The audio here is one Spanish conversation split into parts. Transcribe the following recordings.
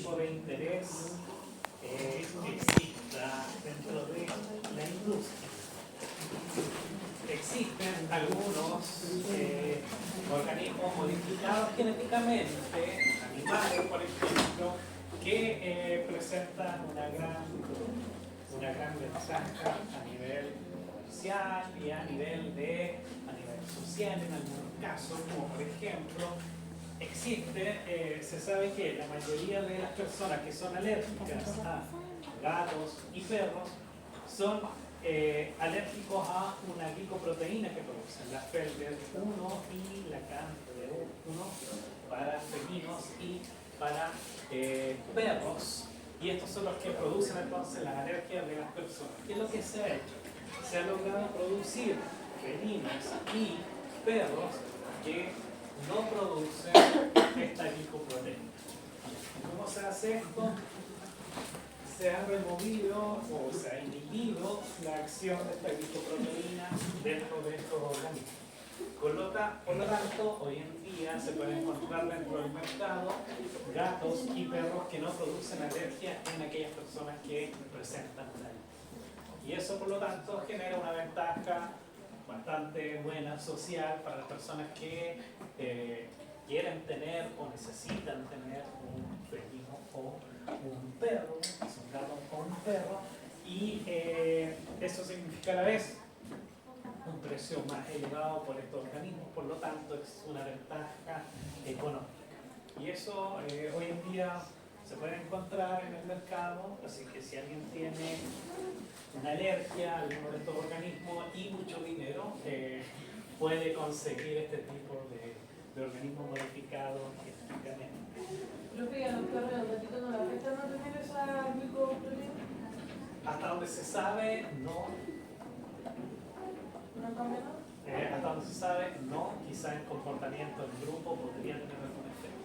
tipo de interés exista dentro de la industria. Existen algunos organismos modificados genéticamente, animales por ejemplo, que presentan una gran ventaja a nivel comercial y a nivel social en algunos casos, como por ejemplo se sabe que la mayoría de las personas que son alérgicas a gatos y perros son alérgicos a una glicoproteína que producen la FeLV1 y la CAM-1 para felinos y para perros, y estos son los que producen entonces las alergias de las personas. ¿Qué es lo que se ha hecho? Se ha logrado producir felinos y perros que no producen esta glicoproteína. ¿Cómo se hace esto? Se ha removido o se ha inhibido la acción de esta glicoproteína dentro de estos organismos. Por lo tanto, hoy en día se pueden encontrar dentro del mercado gatos y perros que no producen alergia en aquellas personas que presentan una alergia. Y eso, por lo tanto, genera una ventaja bastante buena social para las personas que quieren tener o necesitan tener un felino o un perro, un gato o un perro, y eso significa a la vez un precio más elevado por estos organismos, por lo tanto es una ventaja económica. Y eso hoy en día se puede encontrar en el mercado, así que si alguien tiene una alergia a alguno de estos organismos y mucho dinero, puede conseguir este tipo de organismos modificados genéticamente. Profe, ¿y a los perros y a los gatitos no les afecta no tener esa glicoproteína? Hasta donde se sabe, no. ¿No cambia nada? Hasta donde se sabe, no. Quizá el comportamiento del grupo podría tener algún efecto.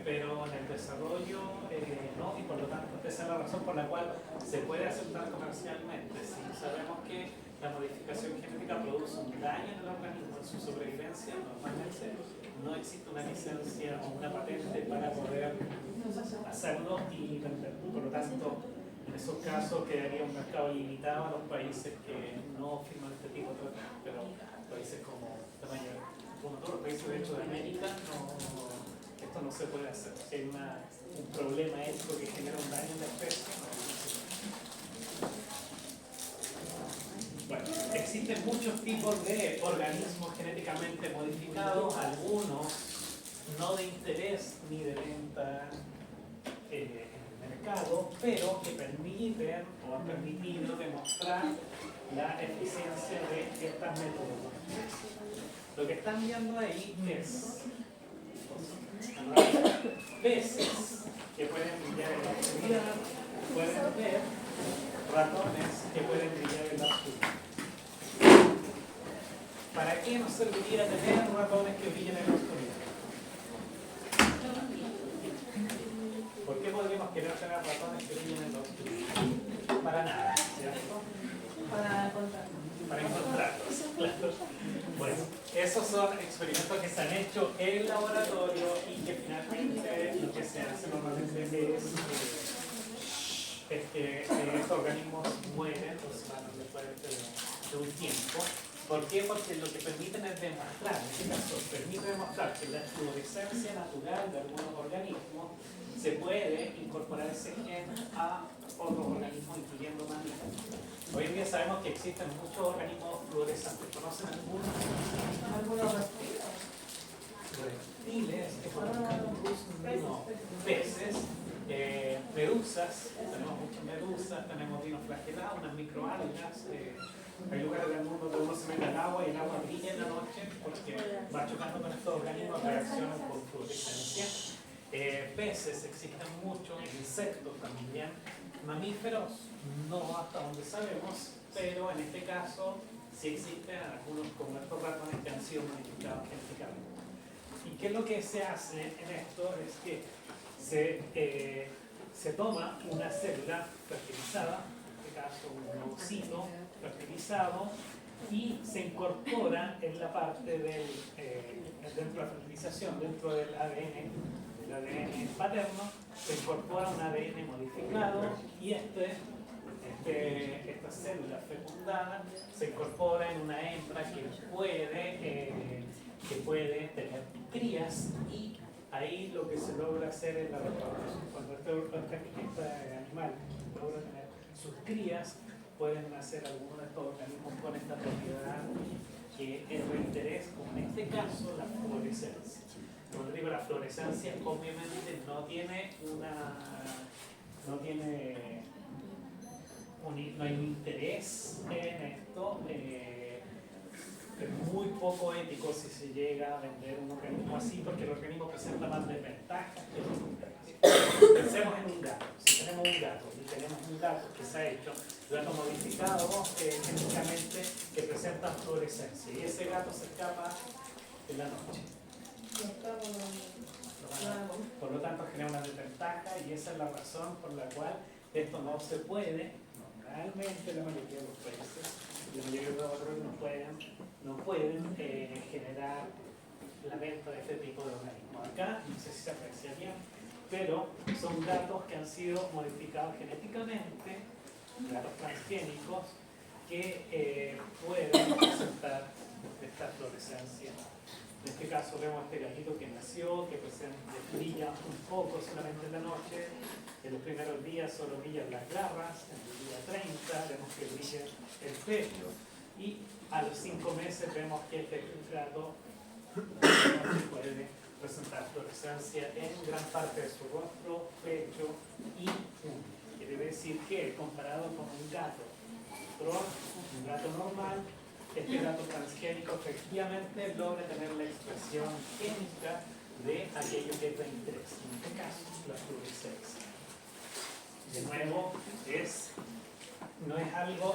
Pero en el desarrollo, no, y por lo tanto esa es la razón por la cual se puede aceptar comercialmente. Si sabemos que la modificación genética produce un daño en el organismo, en su sobrevivencia, normalmente no existe una licencia o una patente para poder hacerlo y vender. Por lo tanto, en esos casos quedaría un mercado limitado a los países que no firman este tipo de tratados, pero países como todos los países de hecho de América, esto no se puede hacer. Si hay un problema ético que genera un daño en la especie, no se puede. Bueno, existen muchos tipos de organismos genéticamente modificados, algunos no de interés ni de venta en el mercado, pero que permiten o han permitido demostrar la eficiencia de estas metodologías. Lo que están viendo ahí es peces que pueden brillar en la oscuridad, pueden ver ratones que pueden brillar en la oscuridad. ¿Para qué nos serviría tener ratones que brillan en la oscuridad? ¿Por qué podríamos querer tener ratones que brillan en la oscuridad? Para nada, ¿cierto? Para encontrarlos. Para encontrarlos, claro. Bueno, esos son experimentos que se han hecho en laboratorio y que finalmente lo que se hace normalmente es que estos organismos mueren o se van después de un tiempo. ¿Por qué? Porque lo que permiten es demostrar, en este caso, permite demostrar que la fluorescencia natural de algunos organismos se puede incorporar ese gen a otros organismos, incluyendo mamíferos. Hoy en día sabemos que existen muchos organismos fluorescentes. ¿Conocen algunos? Algunos reptiles. Reptiles, peces, medusas, tenemos muchas medusas, tenemos dinoflagelados, unas microalgas. Hay lugares del mundo donde uno se mete al agua y el agua brilla en la noche porque va chocando con estos organismos, reaccionan por fluorescencia. Peces existen muchos, insectos también, mamíferos no hasta donde sabemos, pero en este caso sí existen algunos como estos ratones que han sido modificados genéticamente. ¿Y qué es lo que se hace en esto? Es que se toma una célula fertilizada, en este caso un ovocito fertilizado, y se incorpora en la parte dentro de la fertilización, dentro del ADN el ADN paterno, se incorpora un ADN modificado y esta célula fecundada se incorpora en una hembra que puede tener crías, y ahí lo que se logra hacer es la reproducción. Cuando este animal logra tener sus crías, pueden nacer algunos de estos organismos con esta propiedad que es de interés, como en este caso la fluorescencia. Como digo, la fluorescencia obviamente no hay un interés en esto. Es muy poco ético si se llega a vender un organismo así, porque el organismo presenta más desventajas que ventajas. Pensemos en un gato. Si tenemos un gato que se ha hecho, gato modificado genéticamente, que presenta fluorescencia, y ese gato se escapa en la noche. Por lo tanto, genera una desventaja, y esa es la razón por la cual esto no se puede. Normalmente la mayoría de los países, la mayoría de los laboratorios no pueden generar la venta de este tipo de organismos. Acá, no sé si se aprecia bien, pero son gatos que han sido modificados genéticamente, gatos transgénicos, que pueden presentar esta fluorescencia. En este caso vemos este gatito que nació, que brilla un poco solamente en la noche. En los primeros días solo brillan las garras, en el día 30 vemos que brilla el pecho, y a los 5 meses vemos que este gato puede presentar fluorescencia en gran parte de su rostro, pecho y uñas. Quiere decir que, comparado con un gato normal, este gato transgénico efectivamente logra tener la expresión génica de aquello que es de interés, en este caso la fluorescencia. De nuevo,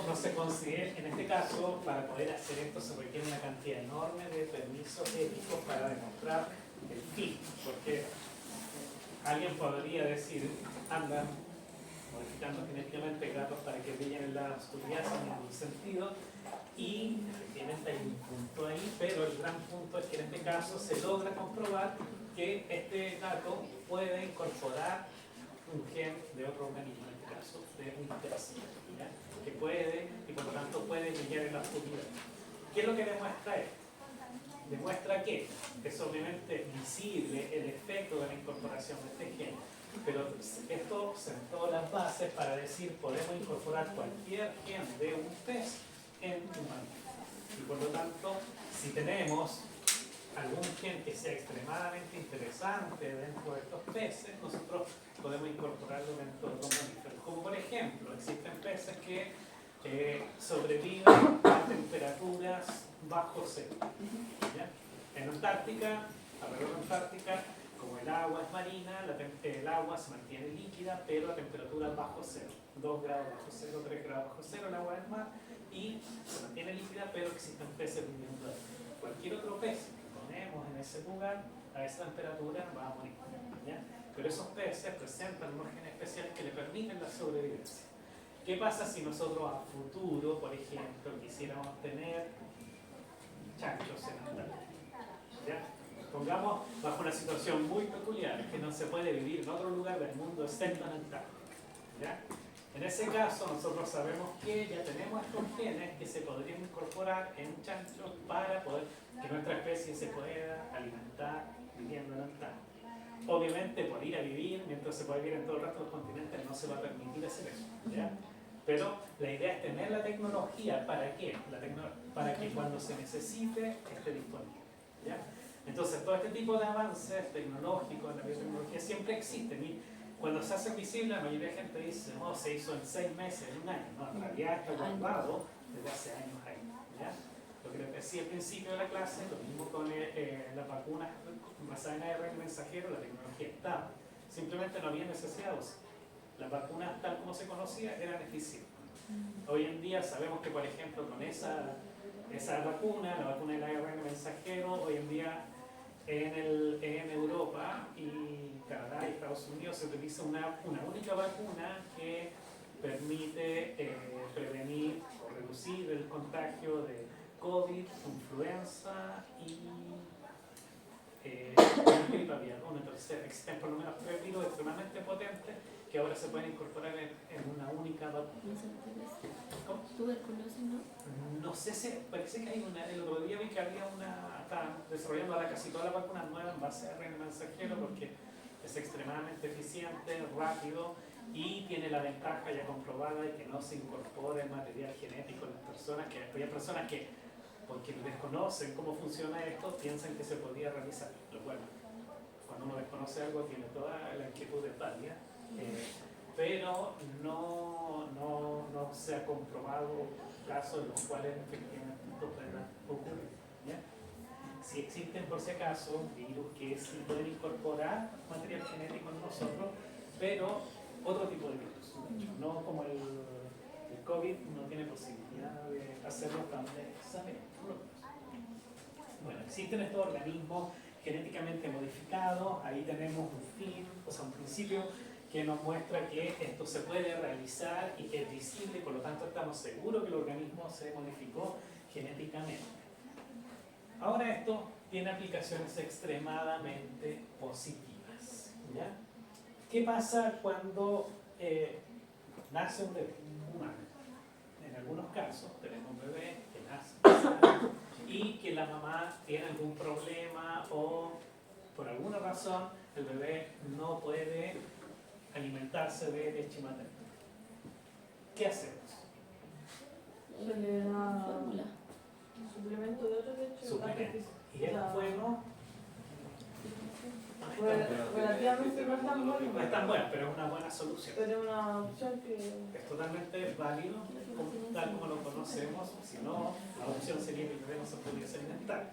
no se considera, en este caso, para poder hacer esto se requiere una cantidad enorme de permisos éticos para demostrar el fin, porque alguien podría decir, andan modificando genéticamente gatos para que brillen en la oscuridad sin ningún sentido, y efectivamente hay un punto ahí, pero el gran punto es que en este caso se logra comprobar que este gato puede incorporar un gen de otro organismo, en este caso de un pez, que puede, y por lo tanto puede brillar en la oscuridad. ¿Qué es lo que demuestra esto? Demuestra que es obviamente visible el efecto de la incorporación de este gen, pero esto sentó las bases para decir podemos incorporar cualquier gen de un pez en humanos. Y por lo tanto, si tenemos algún gen que sea extremadamente interesante dentro de estos peces, nosotros podemos incorporarlo dentro de los mamíferos. Como por ejemplo, existen peces que sobreviven a temperaturas bajo cero. ¿Ya? En Antártica, alrededor de Antártica, como el agua es marina, el agua se mantiene líquida, pero a temperaturas bajo cero. 2 grados bajo cero, 3 grados bajo cero, el agua del mar, y se mantiene líquida, pero existen peces viviendo ahí. Cualquier otro pez que ponemos en ese lugar, a esa temperatura, va a morir. ¿Ya? Pero esos peces presentan unos genes especiales que le permiten la sobrevivencia. ¿Qué pasa si nosotros a futuro, por ejemplo, quisiéramos tener chanchos en Antártica? ¿Ya? Pongamos bajo una situación muy peculiar, que no se puede vivir en otro lugar del mundo excepto en Antártica. ¿Ya? En ese caso, nosotros sabemos que ya tenemos estos genes que se podrían incorporar en chanchos para poder que nuestra especie se pueda alimentar viviendo en Antártica. Obviamente, por ir a vivir, mientras se puede vivir en todo el resto de los continentes, no se va a permitir hacer eso. ¿Ya? Pero la idea es tener la tecnología. ¿Para qué? Para que cuando se necesite esté disponible. ¿Ya? Entonces, todo este tipo de avances tecnológicos en la biotecnología siempre existen. Y cuando se hace visible, la mayoría de gente dice, no, se hizo en 6 meses, en un año. No, en realidad está guardado desde hace años ahí. ¿Ya? Lo que les decía al principio de la clase, lo mismo con las vacunas basadas en ARN mensajero, la tecnología estaba. Simplemente no había necesidad de usar. Las vacunas, tal como se conocía, eran eficientes. Hoy en día sabemos que, por ejemplo, con esa vacuna, la vacuna del ARN mensajero, hoy en día en Europa y Canadá y Estados Unidos se utiliza una única vacuna que permite prevenir o reducir el contagio de COVID, influenza y una gripe aviar, una tercera. Existen por lo menos 3 virus extremadamente potentes que ahora se pueden incorporar en una única vacuna. ¿Cómo? Tuberculosis, ¿no? No sé si, parece que hay una, el otro día vi que había una, estaban desarrollando ahora casi todas las vacunas nuevas en base a ARN mensajero porque es extremadamente eficiente, rápido y tiene la ventaja ya comprobada de que no se incorpora el material genético en las personas, que hay personas que, porque desconocen cómo funciona esto, piensan que se podía realizar. Lo bueno, cuando uno desconoce algo tiene toda la inquietud de válida, pero no se ha comprobado casos en los cuales efectivamente esto pueda ocurrir. ¿Ya? Si existen por si acaso virus que sí pueden incorporar material genético en nosotros, pero otro tipo de virus, no como el COVID no tiene posibilidad de hacerlo tan de examen. Bueno, existen estos organismos genéticamente modificados, ahí tenemos un fin, o sea, un principio que nos muestra que esto se puede realizar y que es visible, y por lo tanto estamos seguros que el organismo se modificó genéticamente. Ahora esto tiene aplicaciones extremadamente positivas. ¿Ya? ¿Qué pasa cuando nace un bebé humano? En algunos casos tenemos un bebé que nace sano y que la mamá tiene algún problema o por alguna razón el bebé no puede alimentarse de leche materna. ¿Qué hacemos? Se le da Fórmula. suplemento de otra leche. Suplemento. Y es bueno. Relativamente no es tan bueno. No es tan bueno, pero es una buena solución. Pero es una opción que. Es totalmente válido, tal como lo conocemos, si no, la opción sería que el bebé no se pudiese alimentar.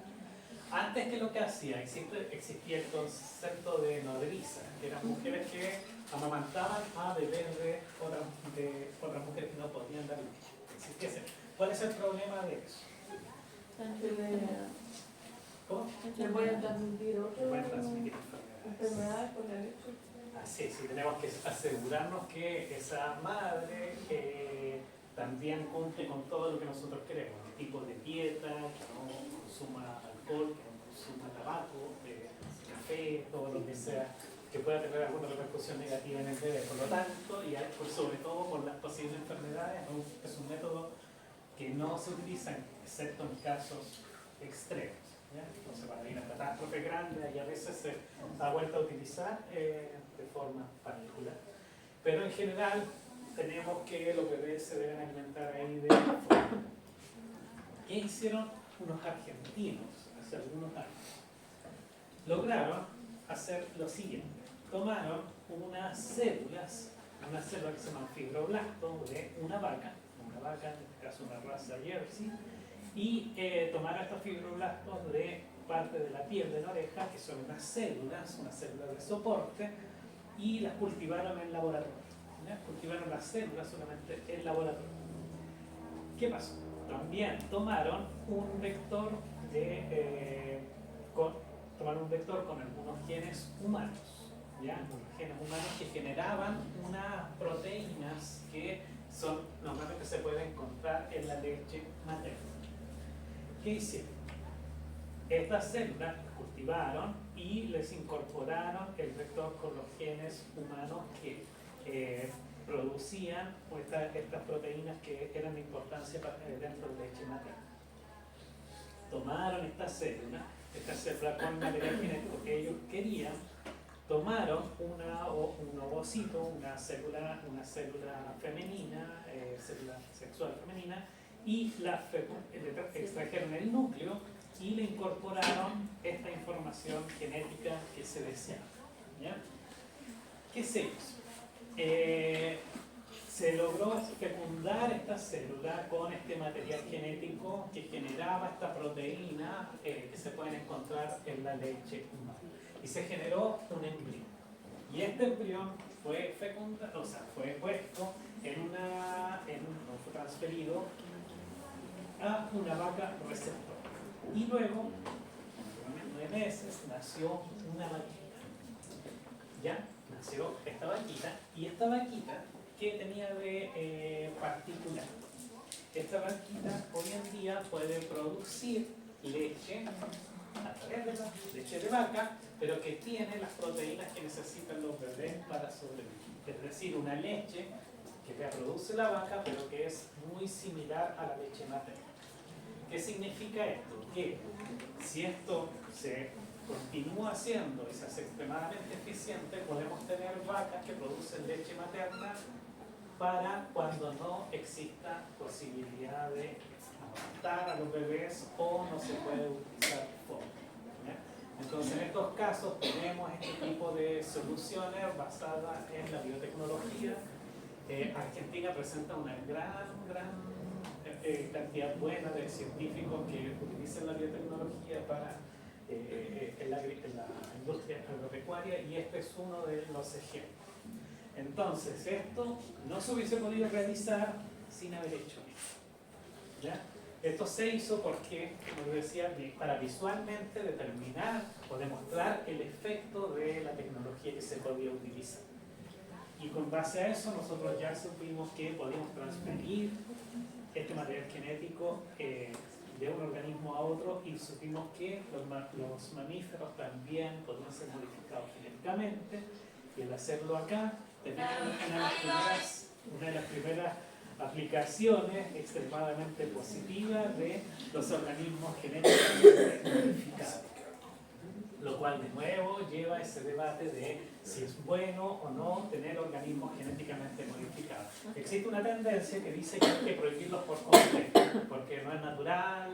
Antes que lo que hacía, existía el concepto de nodriza, que eran mujeres que amamantaban a bebés de otras mujeres que no podían dar leche. ¿Cuál es el problema de eso? ¿Cómo? Le pueden transmitir Pueden otras transmitir enfermedades por la leche. Así es, sí, tenemos que asegurarnos que esa madre también cumple con todo lo que nosotros queremos, el tipo de dieta, que no consuma alcohol, que no consuma tabaco, café, todo lo que sea, que pueda tener alguna repercusión negativa en el bebé. Por lo tanto, y sobre todo por las posibles enfermedades, es un método que no se utiliza, excepto en casos extremos. ¿Ya? Entonces, para ir a catástrofes grandes y a veces se ha vuelto a utilizar de forma particular. Pero en general tenemos que los bebés se deben alimentar ahí de esta forma. ¿Qué hicieron unos argentinos hace algunos años? Lograron hacer lo siguiente. Tomaron unas células que se llaman fibroblastos de una vaca, en este caso una raza Jersey, y tomaron estos fibroblastos de parte de la piel de la oreja, que son unas células de soporte, y las cultivaron en laboratorio. ¿Ya? Cultivaron las células solamente en laboratorio. ¿Qué pasó? También tomaron un vector con algunos genes humanos, ¿ya? Unos genes humanos que generaban unas proteínas que normalmente se pueden encontrar en la leche materna. ¿Qué hicieron? Estas células las cultivaron y les incorporaron el vector con los genes humanos que producían estas proteínas que eran de importancia dentro de la leche materna. Tomaron estas células con material genético que ellos querían, tomaron un ovocito, una célula femenina, célula sexual femenina, y extrajeron el núcleo y le incorporaron esta información genética que se deseaba. ¿Ya? ¿Qué se hizo? Se logró fecundar esta célula con este material genético que generaba esta proteína que se pueden encontrar en la leche humana. Y se generó un embrión. Y este embrión fue fue puesto fue transferido a una vaca receptor. Y luego, a 9 meses, nació una vaquita. ¿Ya? Nació esta vaquita, y esta vaquita, ¿qué tenía de particular? Esta vaquita hoy en día puede producir leche a través de la leche de vaca, pero que tiene las proteínas que necesitan los bebés para sobrevivir. Es decir, una leche que la produce la vaca, pero que es muy similar a la leche materna. ¿Qué significa esto? Que si esto se continúa haciendo y se hace extremadamente eficiente, podemos tener vacas que producen leche materna para cuando no exista posibilidad de amamantar a los bebés o no se puede utilizar fórmula. Entonces, en estos casos tenemos este tipo de soluciones basadas en la biotecnología. Argentina presenta una gran cantidad buena de científicos que utilizan la biotecnología para en la industria agropecuaria, y este es uno de los ejemplos. Entonces, esto no se hubiese podido realizar sin haber hecho esto, ¿ya? Esto se hizo porque, como decía, para visualmente determinar o demostrar el efecto de la tecnología que se podía utilizar. Y con base a eso nosotros ya supimos que podíamos transferir este material genético de un organismo a otro, y supimos que los mamíferos también podían ser modificados genéticamente, y al hacerlo acá tenemos una de las primeras aplicaciones extremadamente positivas de los organismos genéticamente modificados, lo cual de nuevo lleva a ese debate de si es bueno o no tener organismos genéticamente modificados. Existe una tendencia que dice que hay que prohibirlos por completo, porque no es natural,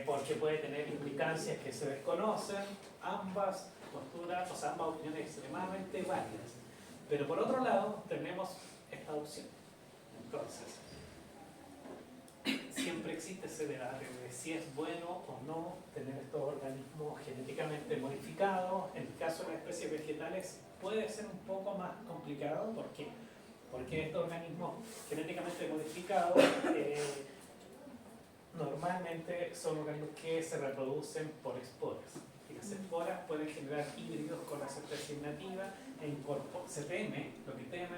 porque puede tener implicancias que se desconocen. Ambas posturas, o sea, ambas opiniones extremadamente válidas. Pero por otro lado, tenemos esta opción. Entonces, siempre existe ese debate de si es bueno o no tener estos organismos genéticamente modificados. En el caso de las especies vegetales puede ser un poco más complicado. ¿Por qué? Porque estos organismos genéticamente modificados normalmente son organismos que se reproducen por esporas. Y las esporas pueden generar híbridos con las especies nativas se teme, lo que teme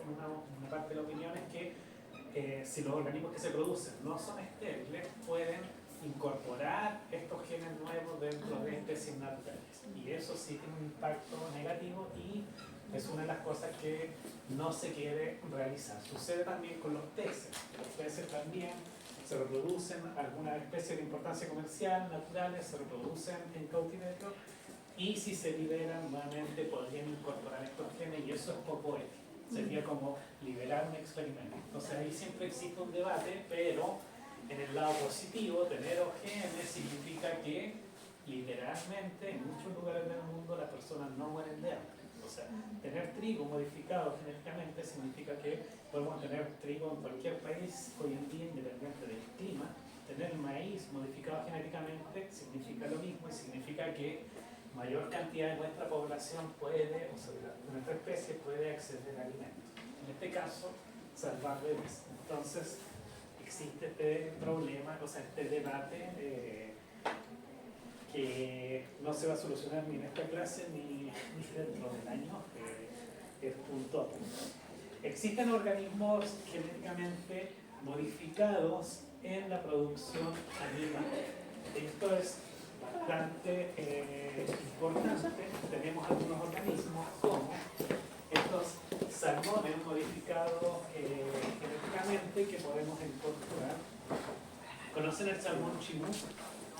una parte de la opinión es que si los organismos que se producen no son estériles, pueden incorporar estos genes nuevos dentro de especies naturales. Y eso sí tiene un impacto negativo y es una de las cosas que no se quiere realizar. Sucede también con los peces. Los peces también se reproducen, algunas especies de importancia comercial, naturales, se reproducen en cautiverio, y si se liberan nuevamente podrían incorporar estos genes, y eso es poco ético. Sería como liberar un experimento. Entonces ahí siempre existe un debate, pero en el lado positivo, tener OGM significa que literalmente en muchos lugares del mundo las personas no mueren de hambre. O sea, tener trigo modificado genéticamente significa que podemos tener trigo en cualquier país hoy en día, independiente del clima. Tener maíz modificado genéticamente significa lo mismo, y significa que mayor cantidad de nuestra población puede, o sea, de nuestra especie puede acceder a alimentos. En este caso, salvar bebés. Entonces, existe este problema, o sea, este debate que no se va a solucionar ni en esta clase ni dentro del año, es punto a punto. Existen organismos genéticamente modificados en la producción animal. Esto es bastante importante. Tenemos algunos organismos como estos salmones modificados genéticamente que podemos incorporar. ¿Conocen el salmón chimú?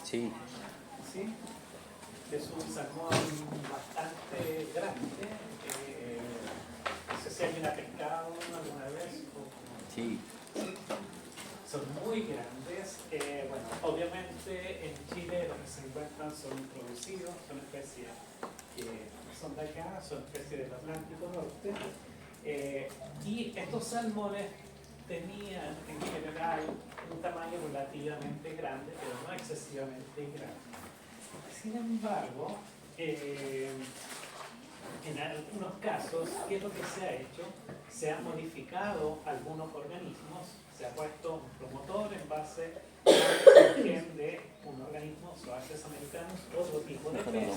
Sí. ¿Sí? Es un salmón bastante grande. No sé si alguien ha pescado alguna vez. Sí. Son muy grandes. Bueno, obviamente en Chile los que se encuentran son introducidos, son especies que no son de acá, son especies del Atlántico Norte. Y estos salmones tenían en general un tamaño relativamente grande, pero no excesivamente grande. Sin embargo, en algunos casos, ¿qué es lo que se ha hecho? Se han modificado algunos organismos, se ha puesto un promotor en base al gen de un organismo, zoaces americanos, otro tipo de pez,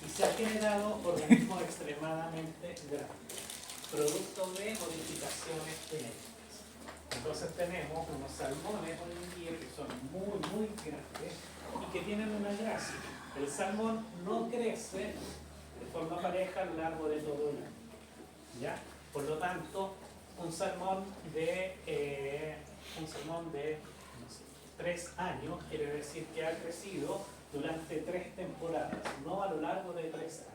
y se han generado organismos extremadamente grandes, producto de modificaciones genéticas. Entonces tenemos unos salmones hoy en día que son muy, muy grandes y que tienen una gracia. El salmón no crece de forma pareja a lo largo de todo el año, ¿ya? Por lo tanto, un salmón de no sé, 3 años quiere decir que ha crecido durante 3 temporadas, no a lo largo de 3 años.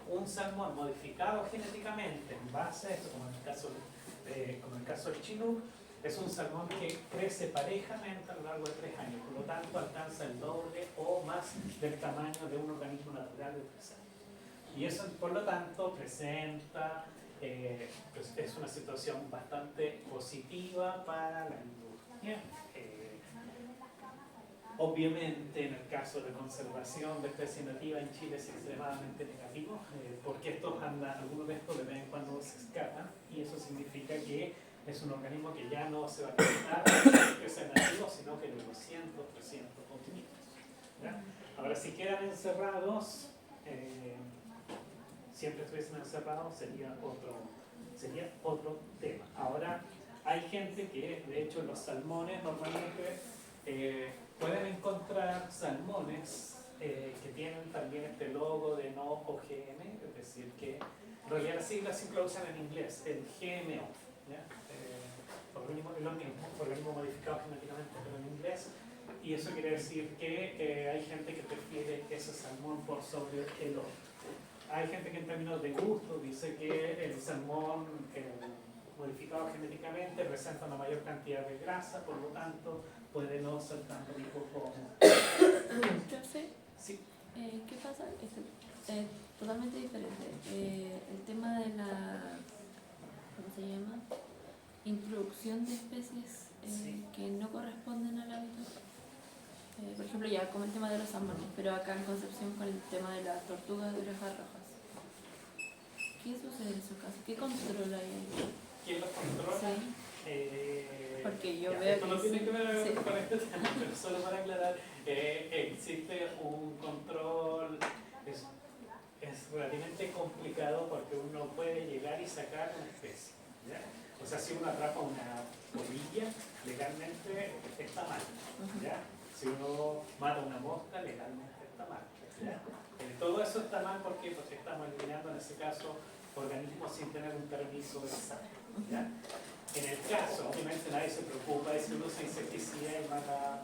Un salmón modificado genéticamente en base a esto, como en el caso del Chinook, es un salmón que crece parejamente a lo largo de 3 años, por lo tanto alcanza el doble o más del tamaño de un organismo natural de 3 años. Y eso, por lo tanto, presenta, pues es una situación bastante positiva para la industria. Obviamente, en el caso de conservación de especies nativas en Chile es extremadamente negativo, porque algunos de estos de vez en cuando se escapan, y eso significa que es un organismo que ya no se va a quedar que sea nativo, sino que de 200, 300 o 500. ¿Ya? Ahora, si quedan encerrados, siempre estuviesen encerrados, sería otro tema. Ahora, hay gente que, de hecho, los salmones normalmente pueden encontrar salmones que tienen también este logo de no OGM, es decir, que en realidad las siglas siempre lo usan en inglés, el GMO, ¿ya? Es lo mismo, organismo modificado genéticamente, pero en inglés, y eso quiere decir que hay gente que prefiere ese salmón por sobre el otro. Hay gente que en términos de gusto dice que el salmón modificado genéticamente presenta una mayor cantidad de grasa, por lo tanto puede no ser tan rico como... Yo sé. Sí. ¿Qué pasa? Es totalmente diferente. El tema de la, ¿cómo se llama? Introducción de especies Sí. que no corresponden al hábitat. Por ejemplo, ya como el tema de los salmones, pero acá en Concepción con el tema de las tortugas de orejas rojas. ¿Qué sucede en esos casos? ¿Qué control hay ahí? ¿Quién los controla? Sí. Porque yo Ya, veo esto que no tiene que ver sí. con este tema, pero solo para aclarar, existe un control, es relativamente complicado porque uno puede llegar y sacar una especie, ¿ya? O sea, si uno atrapa una polilla, legalmente está mal, ¿ya? Si uno mata una mosca, legalmente está mal, ¿ya? Todo eso está mal porque estamos eliminando en ese caso organismos sin tener un permiso exacto, ¿ya? En el caso, obviamente nadie se preocupa de si uno usa insecticida y mata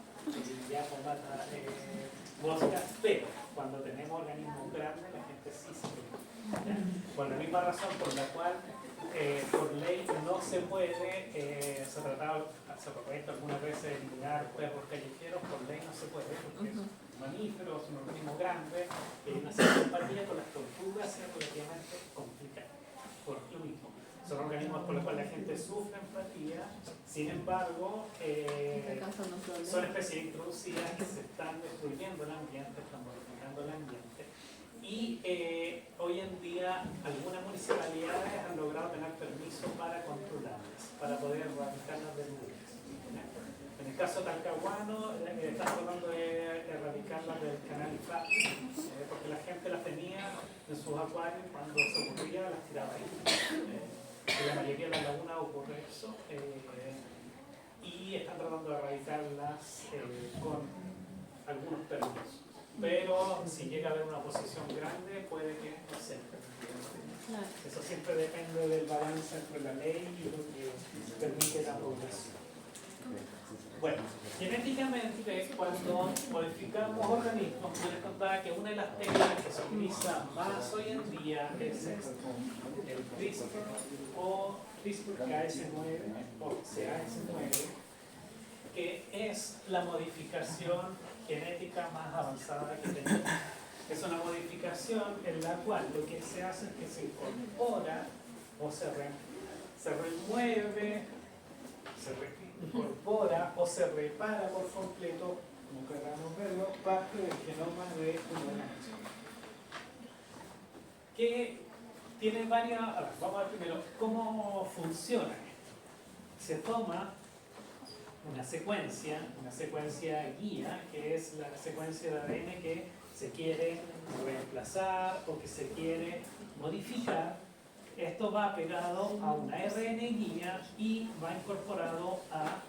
moscas, pero cuando tenemos organismos grandes la gente sí se preocupa, ¿ya? Por la misma razón por la cual por ley no se puede, se propuesto algunas veces eliminar perros callejeros, por ley no se puede porque es un mamífero, es un organismo grande, una cierta empatía con las tortugas es relativamente complicada, por lo mismo. Son organismos por los cuales la gente sufre empatía, sin embargo, son especies introducidas que se están destruyendo el ambiente, están modificando el ambiente. Y hoy en día algunas municipalidades han logrado tener permiso para controlarlas, para poder erradicarlas de lugares. En el caso talcahuano, están tratando de erradicarlas del canal Ifácil, porque la gente las tenía en sus acuarios, cuando se ocurría las tiraba ahí. En la mayoría de las lagunas ocurre eso, y están tratando de erradicarlas con algunos permisos. Pero si llega a haber una oposición grande, puede que no se permita. Claro. Eso siempre depende del balance entre la ley y lo que permite la población. Bueno, genéticamente, cuando modificamos organismos, yo les contaba que una de las técnicas que se utiliza más hoy en día es el CRISPR o CRISPR-Cas9 o Cas9, que es la modificación genética más avanzada que tenemos. Es una modificación en la cual lo que se hace es que se incorpora o se remueve, se incorpora o se repara por completo, como queramos verlo, parte del genoma de un organismo. Que tiene varias... Ahora, vamos a ver primero cómo funciona esto. Se toma una secuencia guía, que es la secuencia de ADN que se quiere reemplazar o que se quiere modificar Esto va pegado a una ARN guía y va incorporado a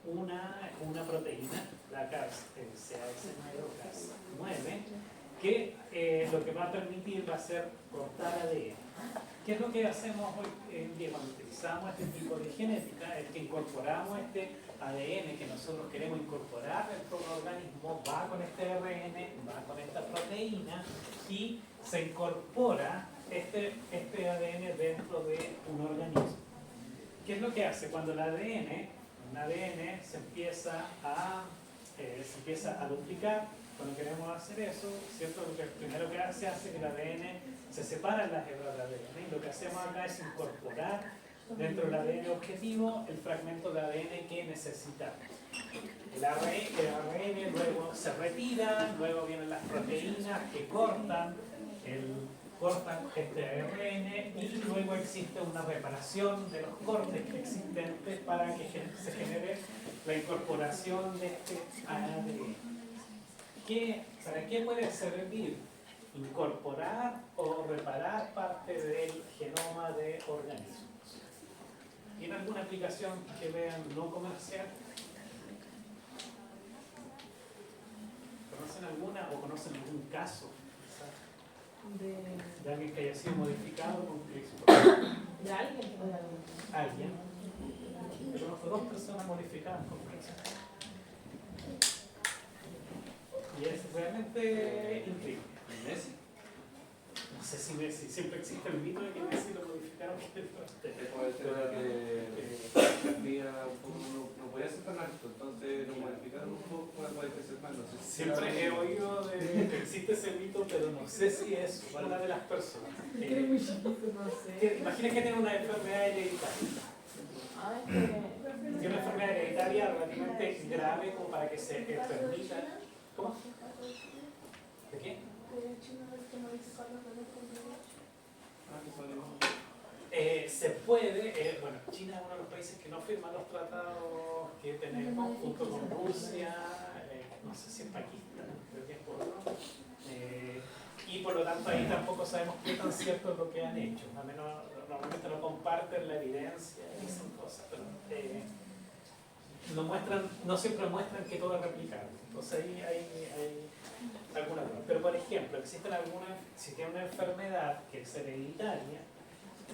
una proteína, la CAS9 o Cas9, que lo que va a permitir va a ser cortar ADN. ¿Qué es lo que hacemos hoy en día cuando utilizamos este tipo de genética? Es que incorporamos este ADN que nosotros queremos incorporar dentro de un organismo, va con este ARN, va con esta proteína y se incorpora este ADN dentro de un organismo. ¿Qué es lo que hace? Cuando un ADN se empieza a duplicar, cuando queremos hacer eso, ¿cierto? Lo que primero que hace es que el ADN se separa en las hebras de ADN, y lo que hacemos acá es incorporar dentro del ADN objetivo el fragmento de ADN que necesitamos. El ARN luego se retira, luego vienen las proteínas que cortan este ARN y luego existe una reparación de los cortes existentes para que se genere la incorporación de este ADN. ¿Para qué puede servir incorporar o reparar parte del genoma de organismos? ¿Tiene alguna aplicación que vean no comercial? ¿Conocen alguna o conocen algún caso de alguien que haya sido modificado con CRISPR? ¿De alguien o de algo? ¿Alguien? Yo conozco 2 personas modificadas con CRISPR. Y es realmente increíble. ¿Messi? No sé si Messi, siempre existe el mito de que Messi lo modificaron. Puede ser que no podía ser tan alto, entonces lo modificaron un poco para que ser más. No sé si Siempre he oído de que existe ese mito, pero no sé si es una de las personas. Es que es muy chiquito, no sé. Imagina que tiene una enfermedad hereditaria. Tiene una enfermedad hereditaria relativamente grave como para que se permita. ¿Cómo? ¿De qué? Se puede, bueno, China es uno de los países que no firma los tratados que tenemos junto con Rusia, no sé si es Pakistán, creo que es por otro. Y por lo tanto ahí tampoco sabemos qué tan cierto es lo que han hecho, al menos normalmente no comparten la evidencia y son cosas, pero no siempre muestran que todo es replicable. Entonces ahí hay alguna duda. Pero por ejemplo, si tiene una enfermedad que es hereditaria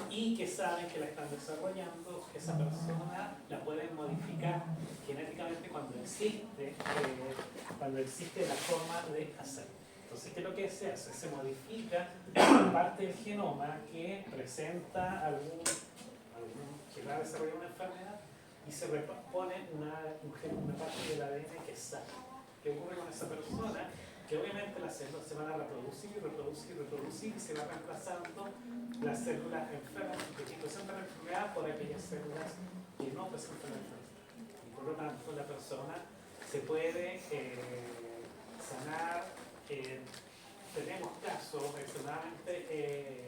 y que saben que la están desarrollando, esa persona la pueden modificar genéticamente cuando existe la forma de hacerlo. Entonces, ¿qué es lo que se hace? Se modifica parte del genoma que presenta que va a desarrollar una enfermedad y se repone una parte del ADN que es sana. ¿Qué ocurre con esa persona? Que obviamente las células se van a reproducir y se va reemplazando las células enfermas que presentan la enfermedad por aquellas células que no presentan la enfermedad. Y por lo tanto la persona se puede sanar. Tenemos casos extremadamente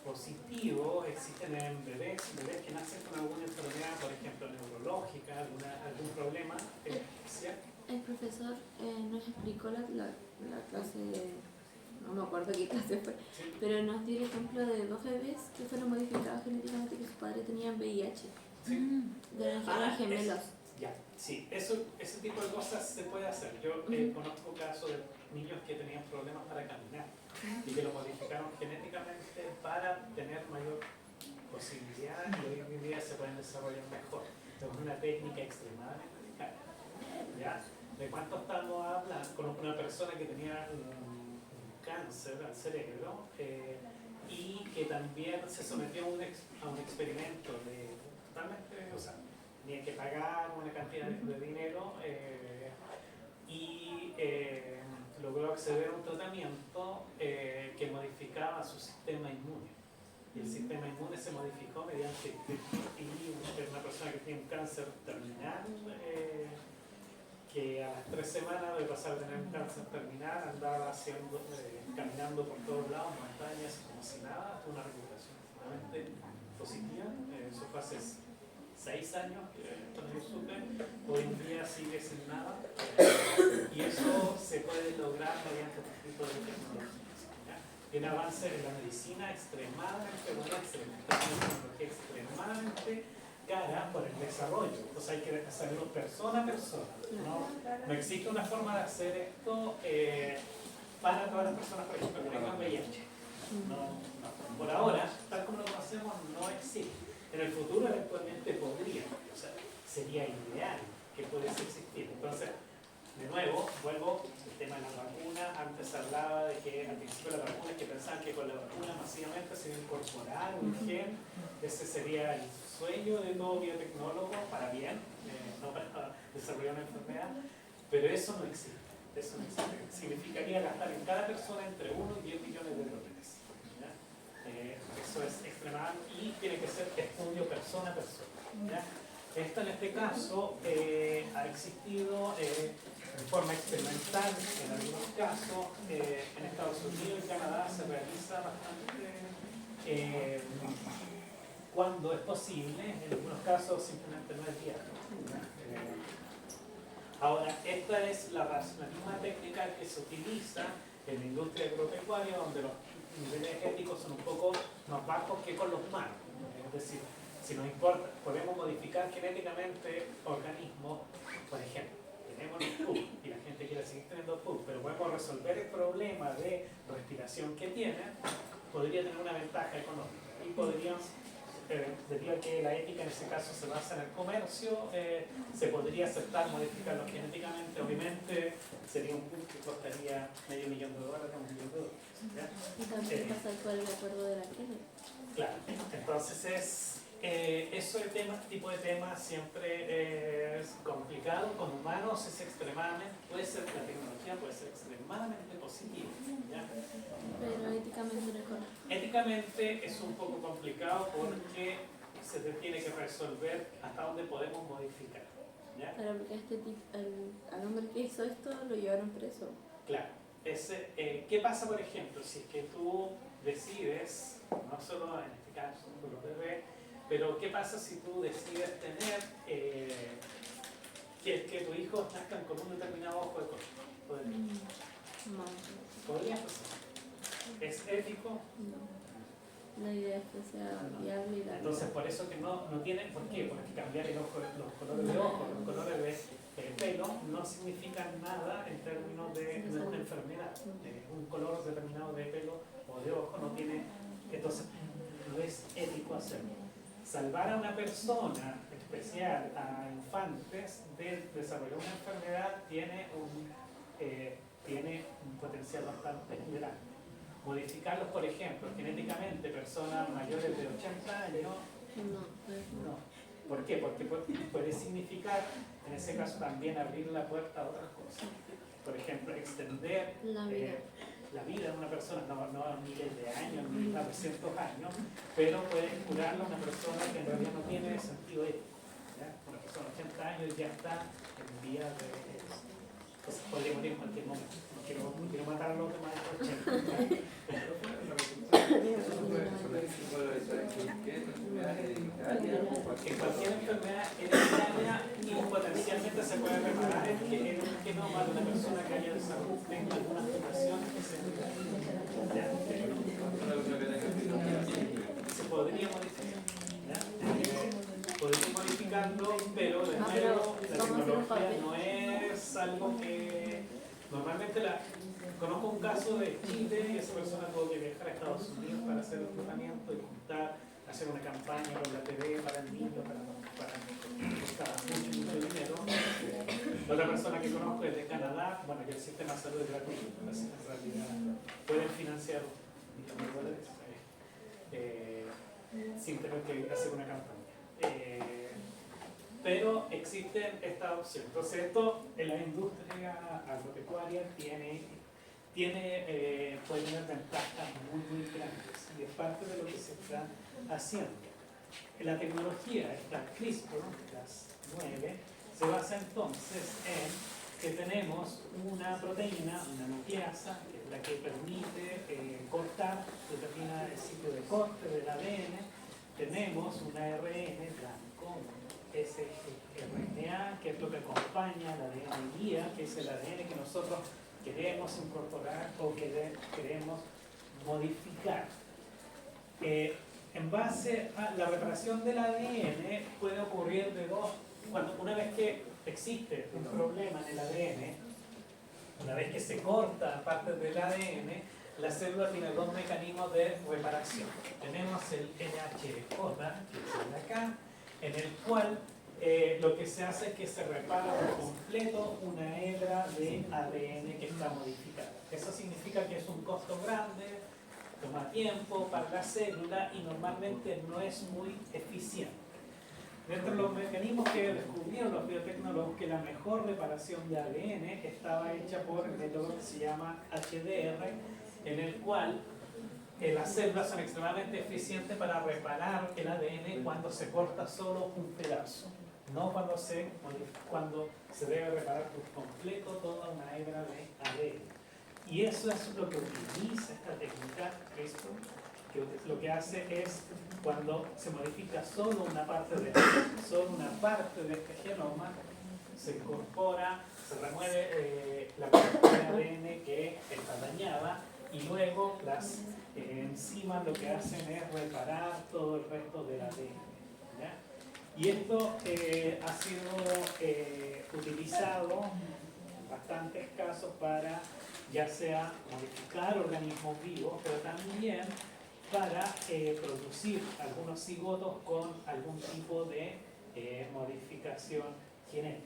positivos, existen en bebés que nacen con alguna enfermedad, por ejemplo neurológica, algún problema especial. El profesor nos explicó la clase, no me acuerdo qué clase fue, Sí. pero nos dio el ejemplo de 2 bebés que fueron modificados genéticamente que sus padres tenían VIH. Sí. Eran gemelos. Ya, sí, ese tipo de cosas se puede hacer. Yo conozco casos de niños que tenían problemas para caminar y que lo modificaron genéticamente para tener mayor posibilidad y hoy en día se pueden desarrollar mejor. Es una técnica extremadamente delicada. ¿Ya? ¿De cuánto estamos hablando? Con una persona que tenía un cáncer al cerebro y que también se sometió a un experimento de totalmente, o sea, tenía que pagar una cantidad de dinero y logró acceder a un tratamiento que modificaba su sistema inmune. Y el sistema inmune se modificó mediante una persona que tiene un cáncer terminal, que a las 3 semanas de pasar a tener un cáncer terminal andaba caminando por todos lados, montañas, como si nada, una recuperación extremadamente positiva. Eso fue hace 6 años cuando yo supe, hoy en día sigue sin nada y eso se puede lograr mediante este tipo de tecnologías. ¿Ya? Y tiene avances en la medicina extremadamente buenos, una tecnología extremadamente cara por el desarrollo. Entonces hay que hacerlo persona a persona. No existe una forma de hacer esto para todas las personas, por ejemplo, que tengan VIH. Por ahora, tal como lo conocemos, no existe. En el futuro eventualmente podría, o sea, sería ideal que pudiese existir. Entonces, de nuevo, vuelvo al tema de la vacuna. Antes hablaba de que al principio de la vacuna, que pensaban que con la vacuna masivamente se iba a incorporar un gen. Ese sería el sueño de todo biotecnólogo, para bien, no para desarrollar una enfermedad, pero eso no existe. Eso no existe. Significaría gastar en cada persona entre 1 y 10 millones de dólares. Eso es extremadamente, y tiene que ser estudio persona a persona. ¿Ya? Esto en este caso ha existido de forma experimental en algunos casos. En Estados Unidos y Canadá se realiza bastante cuando es posible, en algunos casos simplemente no es viable. Ahora, esta es la misma técnica que se utiliza en la industria agropecuaria, donde los niveles éticos son un poco más bajos que con los humanos. Es decir, si nos importa, podemos modificar genéticamente organismos, por ejemplo, tenemos los PUC y la gente quiere seguir teniendo PUC, pero podemos resolver el problema de respiración que tienen, podría tener una ventaja económica. Y podríamos, debido a que la ética en ese caso se basa en el comercio, se podría aceptar modificarlo genéticamente. Obviamente sería un PUC que costaría $500,000, $1 millón. ¿Ya? Y también pasa por el acuerdo de la Kennedy. Claro, entonces eso tipo de temas siempre es complicado. Con humanos es extremadamente, la tecnología puede ser extremadamente positiva. ¿Ya? Pero éticamente no es correcto. Éticamente es un poco complicado porque se tiene que resolver hasta dónde podemos modificar. ¿Ya? Claro, porque este tipo, al hombre que hizo esto lo llevaron preso. Claro. ¿Qué pasa, por ejemplo, si es que tú decides, no solo en este caso con los bebés, pero qué pasa si tú decides tener que tus hijos nazcan con un determinado ojo de color? No. ¿Podría pasar? ¿Es ético? No. La idea es que sea viable y la Entonces, por eso que no tiene, ¿por qué? Porque cambiar los colores de ojo, los colores de pelo, no significan nada en términos de una enfermedad. Un color determinado de pelo o de ojo no tiene, entonces no es ético hacerlo. Salvar a una persona especial, a infantes, de desarrollar una enfermedad tiene un potencial bastante grande. Modificarlos, por ejemplo, genéticamente, personas mayores de 80 años, no. ¿Por qué? Porque puede significar, en ese caso, también abrir la puerta a otras cosas. Por ejemplo, extender la vida de una persona, no a miles de años, ni a 300 años, pero puede curarla a una persona que en realidad no tiene sentido ético. ¿Ya? Una persona de 80 años ya está en vías de... Entonces podría morir en cualquier momento. No quiero matar a los demás de 80. En cualquier enfermedad hereditaria y potencialmente se puede reparar el genoma de una persona que haya desarrollado algunas mutaciones que se podría modificar. Podría modificarlo, pero de nuevo la tecnología no es algo que normalmente conozco un caso de Chile y esa persona tuvo que viajar a Estados Unidos para hacer el tratamiento y hacer una campaña con la TV para el niño, para costar mucho dinero. Otra persona que conozco es de Canadá, bueno, que el sistema de salud es gratuito, entonces en realidad pueden financiar $1,000,000 sin tener que hacer una campaña. Pero existe esta opción. Entonces esto en la industria agropecuaria puede tener ventajas muy grandes y es parte de lo que se está haciendo. La tecnología, esta CRISPR-Cas9, se basa entonces en que tenemos una proteína, una nucleasa, que es la que permite cortar, determina el sitio de corte del ADN. Tenemos un ARN blanco, sRNA, que es lo que acompaña al ADN guía, que es el ADN que nosotros queremos incorporar o que queremos modificar. En base a la reparación del ADN puede ocurrir de dos, una vez que existe un problema en el ADN, una vez que se corta parte del ADN, la célula tiene dos mecanismos de reparación. Tenemos el NHJ, que es el de acá, en el cual lo que se hace es que se repara por completo una hebra de ADN que está modificada. Eso significa que es un costo grande, toma tiempo para la célula y normalmente no es muy eficiente. Dentro de los mecanismos que descubrieron los biotecnólogos, que la mejor reparación de ADN estaba hecha por el método que se llama HDR, en el cual las células son extremadamente eficientes para reparar el ADN cuando se corta solo un pedazo, no cuando se debe reparar por completo toda una hebra de ADN. Y eso es lo que utiliza esta técnica CRISPR, que lo que hace es, cuando se modifica solo una parte de este genoma, se incorpora, se remueve la parte de ADN que está dañada, y luego las enzimas lo que hacen es reparar todo el resto del ADN. ¿Ya? Y esto ha sido utilizado en bastantes casos para ya sea modificar organismos vivos, pero también para producir algunos cigotos con algún tipo de modificación genética.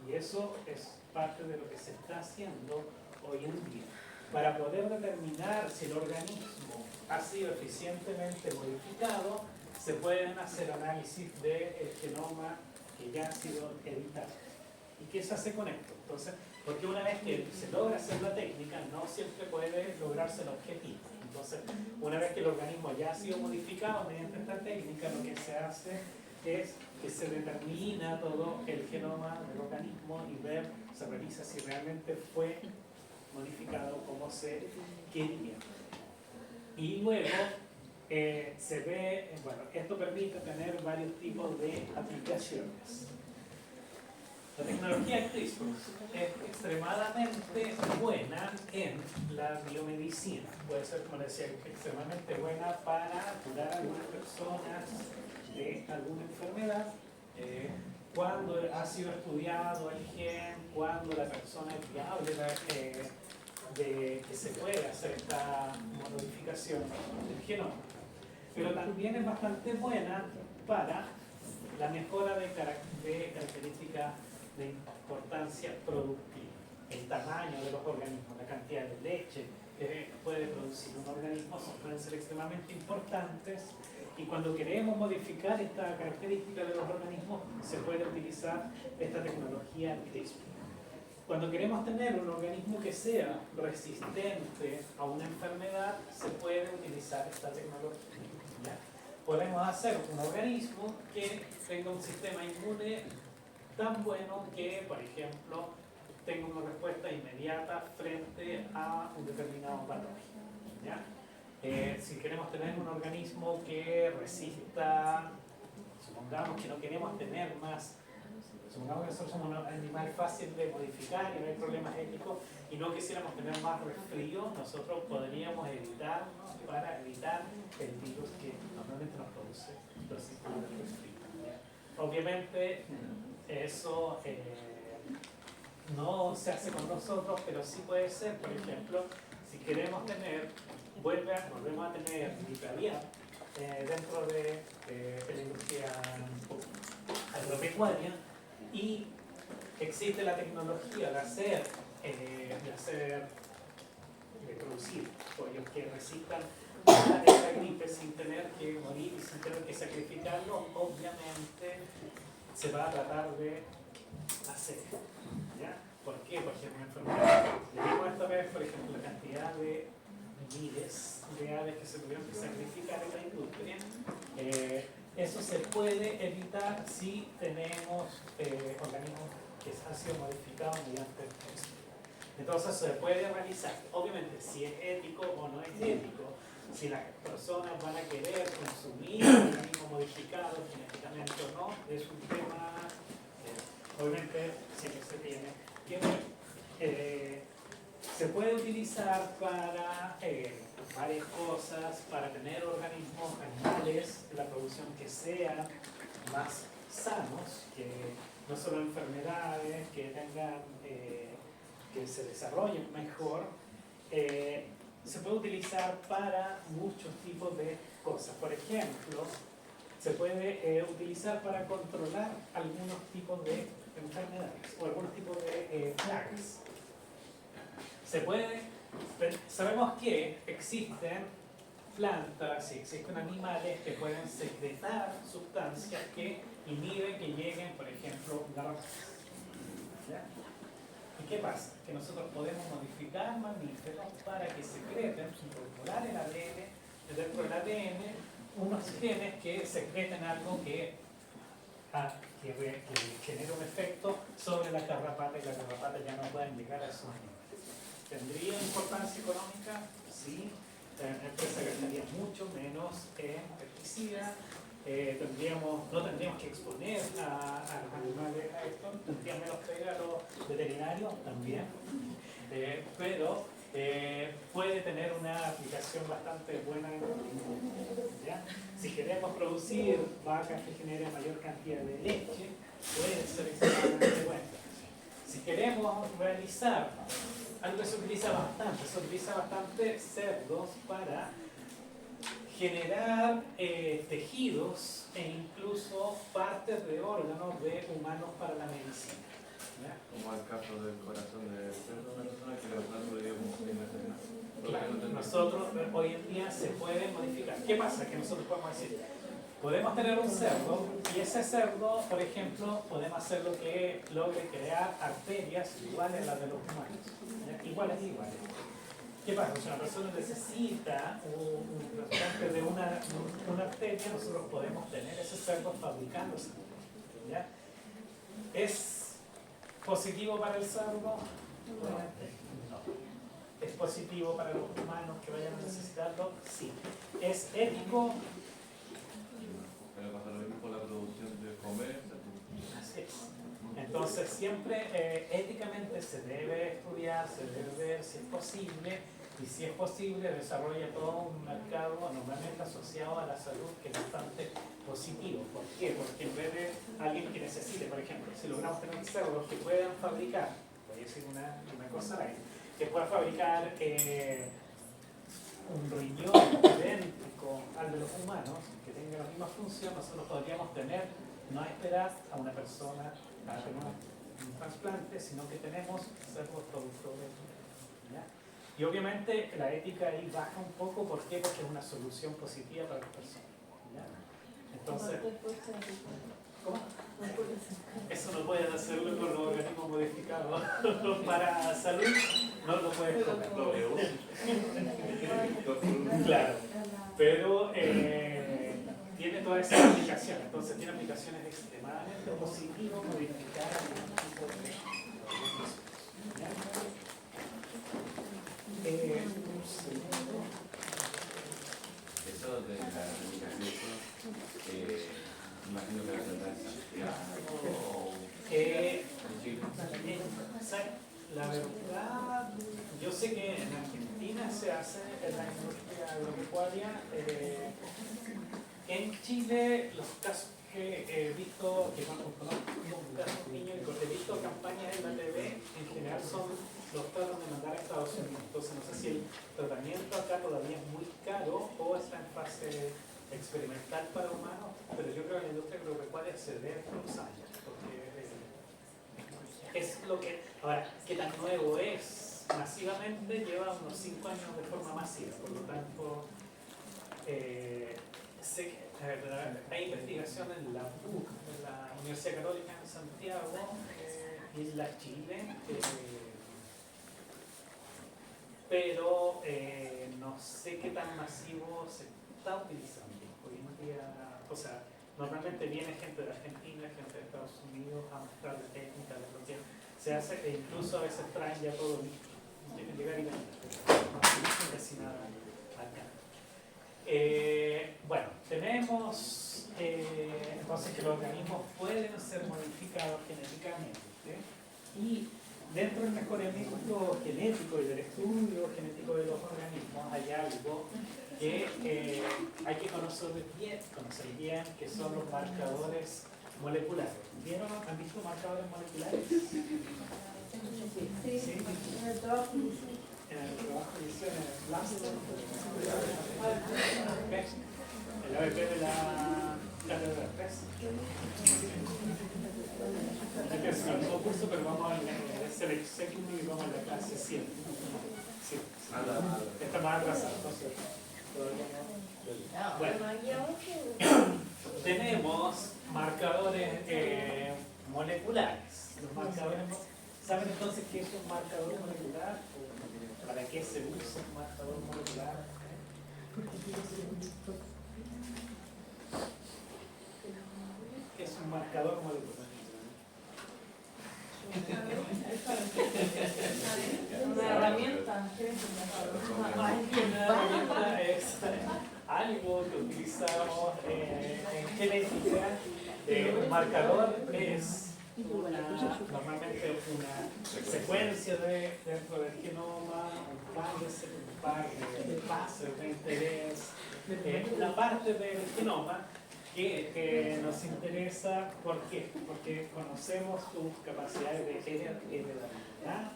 Y eso es parte de lo que se está haciendo hoy en día. Para poder determinar si el organismo ha sido eficientemente modificado, se pueden hacer análisis del genoma que ya ha sido editado. ¿Y qué se hace con esto? Entonces, porque una vez que se logra hacer la técnica, no siempre puede lograrse el objetivo. Entonces, una vez que el organismo ya ha sido modificado mediante esta técnica, lo que se hace es que se determina todo el genoma del organismo y se revisa si realmente fue modificado como se quería. Y luego se ve, esto permite tener varios tipos de aplicaciones. La tecnología CRISPR es extremadamente buena en la biomedicina. Puede ser, como decía, extremadamente buena para curar a algunas personas de alguna enfermedad. Cuando ha sido estudiado el gen, cuando la persona es viable de que se pueda hacer esta modificación del genoma. Pero también es bastante buena para la mejora de características de importancia productiva, el tamaño de los organismos, la cantidad de leche que puede producir un organismo pueden ser extremadamente importantes, y cuando queremos modificar esta característica de los organismos se puede utilizar esta tecnología CRISPR. Cuando queremos tener un organismo que sea resistente a una enfermedad, se puede utilizar esta tecnología. ¿Ya? Podemos hacer un organismo que tenga un sistema inmune tan bueno que, por ejemplo, tenga una respuesta inmediata frente a un determinado patógeno. ¿Ya? Si queremos tener un organismo que resista, supongamos que no queremos tener más, supongamos que nosotros somos un animal fácil de modificar y no hay problemas éticos, y no quisiéramos tener más resfrío, nosotros podríamos editarnos para evitar el virus que normalmente nos produce los síntomas de resfrío. ¿Ya? Obviamente, eso no se hace con nosotros, pero sí puede ser, por ejemplo, si queremos tener, volvemos a tener vitalidad dentro de la industria agropecuaria, y existe la tecnología de producir pollos que resistan a esta gripe sin tener que morir y sin tener que sacrificarlo. Obviamente se va a tratar de hacer. ¿Ya? ¿Por qué? Porque es una enfermedad. Le digo esta vez, por ejemplo, la cantidad de miles de aves que se tuvieron que sacrificar en la industria. Eso se puede evitar si tenemos organismos que han sido modificados mediante esto. Entonces se puede realizar, obviamente, si es ético o no es ético, si las personas van a querer consumir organismos modificados genéticamente o no, es un tema, obviamente, siempre se tiene que ver. Se puede utilizar para varias cosas para tener organismos animales de la producción que sean más sanos, que no solo enfermedades, que tengan, que se desarrollen mejor. Se puede utilizar para muchos tipos de cosas. Por ejemplo, se puede utilizar para controlar algunos tipos de enfermedades o algunos tipos de plagas. Sabemos que existen plantas y existen animales que pueden secretar sustancias que inhiben que lleguen, por ejemplo, garrapatas. ¿Ya? ¿Y qué pasa? Que nosotros podemos modificar mamíferos para que secreten, incorporar el ADN, dentro del ADN, unos genes que secreten algo que genere un efecto sobre la garrapata y las garrapatas ya no pueden llegar a esos niveles. ¿Tendría importancia económica? Sí. La empresa gastaría mucho menos en pesticidas. No tendríamos que exponer a los animales a esto, tendríamos menos pega a los veterinarios también, pero puede tener una aplicación bastante buena en el mundo, ¿ya? Si queremos producir vacas que generen mayor cantidad de leche, puede ser extremadamente bueno. Si queremos realizar algo que se utiliza bastante cerdos para generar tejidos e incluso partes de órganos de humanos para la medicina. ¿Ya? Como el caso del corazón de cerdo, una persona que le dio como 6 meses de nada. Claro, nosotros hoy en día se puede modificar. ¿Qué pasa? Que nosotros podemos decir, podemos tener un cerdo y ese cerdo, por ejemplo, podemos hacerlo que logre crear arterias iguales a las de los humanos. ¿Ya? Iguales. ¿Qué pasa? Si una persona necesita un trasplante de una arteria, nosotros podemos tener ese cerdo fabricándose. ¿Ya? ¿Es positivo para el cerdo? Obviamente no. ¿Es positivo para los humanos que vayan a necesitarlo? Sí. ¿Es ético? Pero pasa lo mismo con la producción de comer. Así es. Entonces siempre éticamente se debe estudiar, se debe ver si es posible, y si es posible desarrolla todo un mercado normalmente asociado a la salud que es bastante positivo. ¿Por qué? Porque en vez de alguien que necesite, por ejemplo, si logramos tener cerdos que puedan fabricar, voy a decir una cosa ahí, que pueda fabricar un riñón idéntico al de los humanos, que tenga la misma función, nosotros podríamos tener, no esperar a una persona para tener un trasplante, sino que tenemos cerdos productores. ¿Ya? Y obviamente la ética ahí baja un poco, ¿por qué? Porque es una solución positiva para las personas. ¿Ya? Entonces, ¿cómo? Eso no pueden hacerlo con los organismos modificados para salud, no lo puedes comer. Claro, pero tiene toda esa aplicación, entonces tiene aplicaciones extremadamente positivas modificar algún tipo de organismos. Un segundo. Eso de la aplicación, imagino que la tendrá en Santiago o en Chile. La verdad, yo sé que en Argentina se hace en la industria agropecuaria. En Chile, los casos que he visto, que conozco casos niños y que he visto campañas en la TV, en general son los tratan de mandar a Estados Unidos. Entonces no sé si el tratamiento acá todavía es muy caro o está en fase experimental para humanos, pero yo creo que la industria agropecuaria se debe cruzar, porque es lo que, ahora, ¿qué tan nuevo es? Masivamente lleva unos 5 años de forma masiva, por lo tanto, sé que hay investigación en la UC, en la Universidad Católica en Santiago, y en la Chile, pero no sé qué tan masivo se está utilizando hoy en día. O sea, normalmente viene gente de Argentina, gente de Estados Unidos a mostrarle técnicas de lo que se hace, e incluso a veces traen ya todo listo. Tienen que llegar y vender. No se casi nada acá. Bueno, tenemos entonces que los organismos pueden ser modificados genéticamente y dentro del mejoramiento genético y del estudio genético de los organismos hay algo que hay que conocer bien, que son los marcadores moleculares. ¿Vieron? ¿Han visto marcadores moleculares? Sí. En el trabajo. En el trabajo de edición, en el plástico, el ABP de la cátedra 3. Es el mismo curso, pero vamos en el Select Second y vamos en la clase 7. Sí. Está más atrasado, entonces todavía no. Bueno, tenemos marcadores moleculares. Los marcadores, ¿saben entonces qué es un marcador molecular? ¿Para qué se usa un marcador molecular? ¿Qué es un marcador molecular? Una herramienta. Una herramienta es algo que utilizamos en genética. Un marcador es normalmente una secuencia dentro del genoma, un par de pases de interés, una parte del genoma que nos interesa. ¿Por qué? Porque conocemos sus capacidades de heredabilidad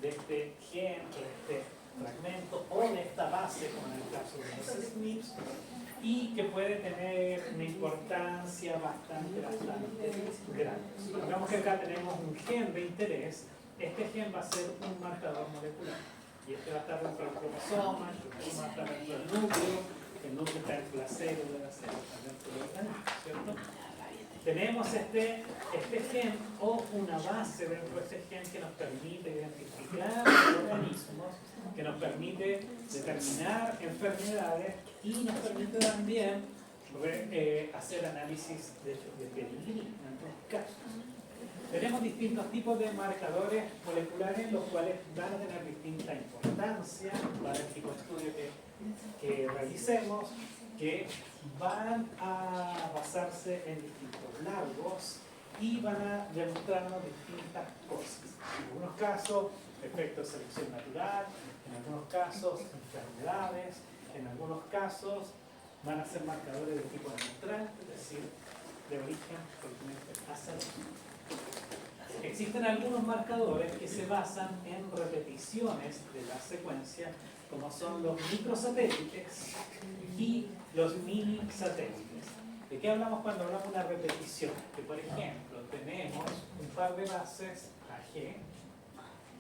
de este gen, de este fragmento o de esta base, como en el caso de los SNPs, y que puede tener una importancia bastante grande. Digamos que acá tenemos un gen de interés, este gen va a ser un marcador molecular, y este va a estar dentro del cromosoma, el cromosoma va a estar dentro del núcleo, el núcleo está dentro de la célula está dentro del organismo, ¿cierto? Tenemos este gen o una base dentro de este gen que nos permite identificar organismos, que nos permite determinar enfermedades y nos permite también hacer análisis de pedigrí en algunos casos. Tenemos distintos tipos de marcadores moleculares, los cuales van a tener distinta importancia para el tipo de estudio que realicemos, que van a basarse en distintos largos y van a demostrarnos distintas cosas. En algunos casos, efectos de selección natural, en algunos casos, enfermedades, en algunos casos van a ser marcadores de tipo neutral, es decir, de origen propiamente acelérado. Existen algunos marcadores que se basan en repeticiones de la secuencia, como son los microsatélites y los mini satélites. ¿De qué hablamos cuando hablamos de una repetición? Que por ejemplo tenemos un par de bases AG